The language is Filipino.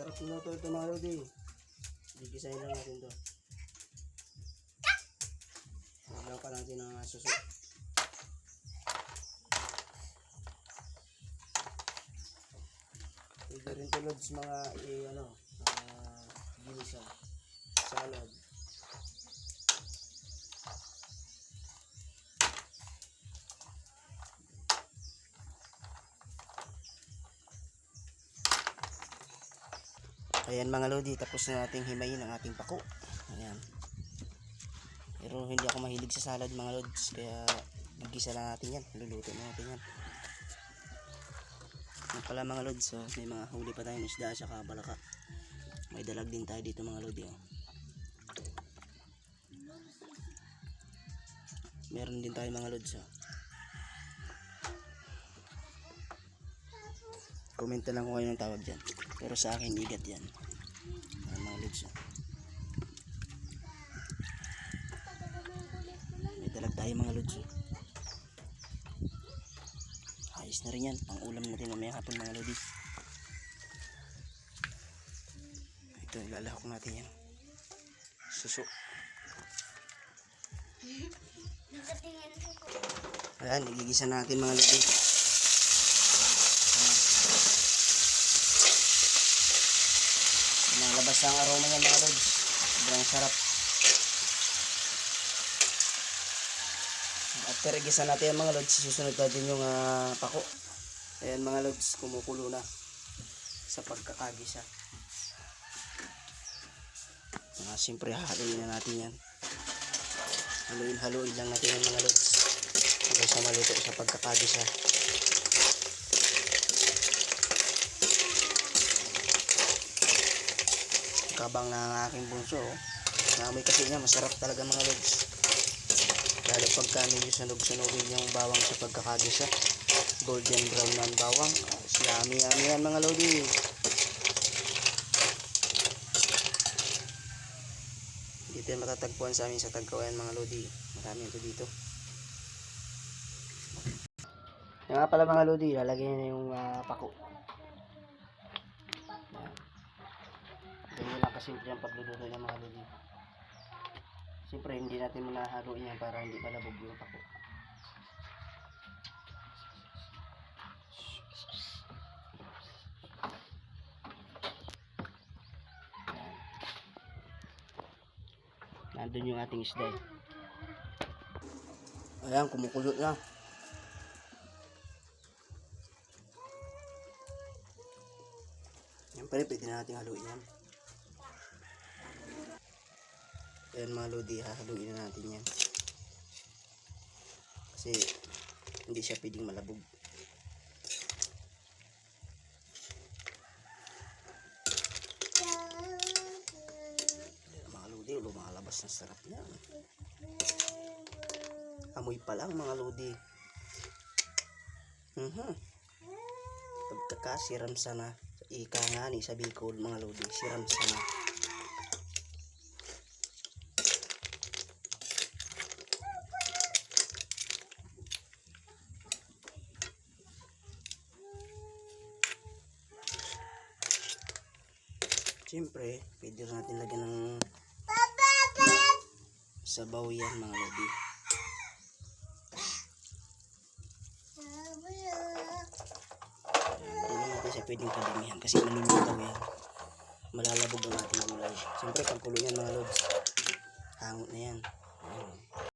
Sarap luto ito mga lodi. Gigisahin lang natin to. Lagyan pa natin ng suso. Pwede rin tulad sa mga ginisa, salad. Ayan mga lodi, tapos na nating himayin ang ating pako. Ayan. Pero hindi ako mahilig sa salad mga lods, kaya magisa lang natin yan. Luluto na natin yan. Yan pala mga lods, so may mga huli pa tayong isda sa balaka. May dalag din tayo dito mga lodi. Oh. Meron din tayo mga lods. Oh. Comment lang kung kayo ng tawag dyan. Pero sa akin, igat yan. Ayan mga lods. Oh. May dalag tayo mga lods. Oh. Ayos na rin yan. Ang ulam natin mamaya hapon mga lodi. Ito, ilalahok natin yan. Suso. Ayan, igigisa natin mga lodi. Nalabas ang aroma niya mga lods. Sobrang sarap. After igisa natin yung mga lods, susunod natin yung pako. Ayan mga lods, kumukulo na sa pagkakagisa. Siyempre haluin na natin yan. Haluin lang natin yung mga lods hanggang sa maluto sa pagkakagisa. Kabang na ang aking bunso, naamoy kasi niya, masarap talaga mga lods. Lalo pagka medyo sunog-sunogin yung bawang sa pagkakagisa. Golden brown na ang bawang. Yummy yan mga lodi. Dito yan matatagpuan sa amin sa Tagkawayan mga lodi. Marami ito dito. Yan nga pala mga lodi, lalagyan na yung pako. Ganyan lang kasimple yung pagluluto ng mga lodi. Siyempre hindi natin manahaluin yan para hindi malabog yung pako. Nandun yung ating isda. Ayan, kumukulot na. Siyempre pwede na natin haluin yan. Ayan mga lodi, hahaluin na natin yan. Kasi hindi siya pwedeng malabog. Ayan mga lodi, lumalabas na sarap niya. Amoy pa lang mga lodi. Pagkakasiram sana. Ika nga ni sa Bicol mga lodi, siram sana. Siyempre, pwede rin natin lagyan ng sabaw yan mga lodi. Hindi natin siya pwedeng kadamihan kasi malulutaw yan. Malalabog ang ating gulay. Siyempre, pagkulo yan mga lods, hangot na yan.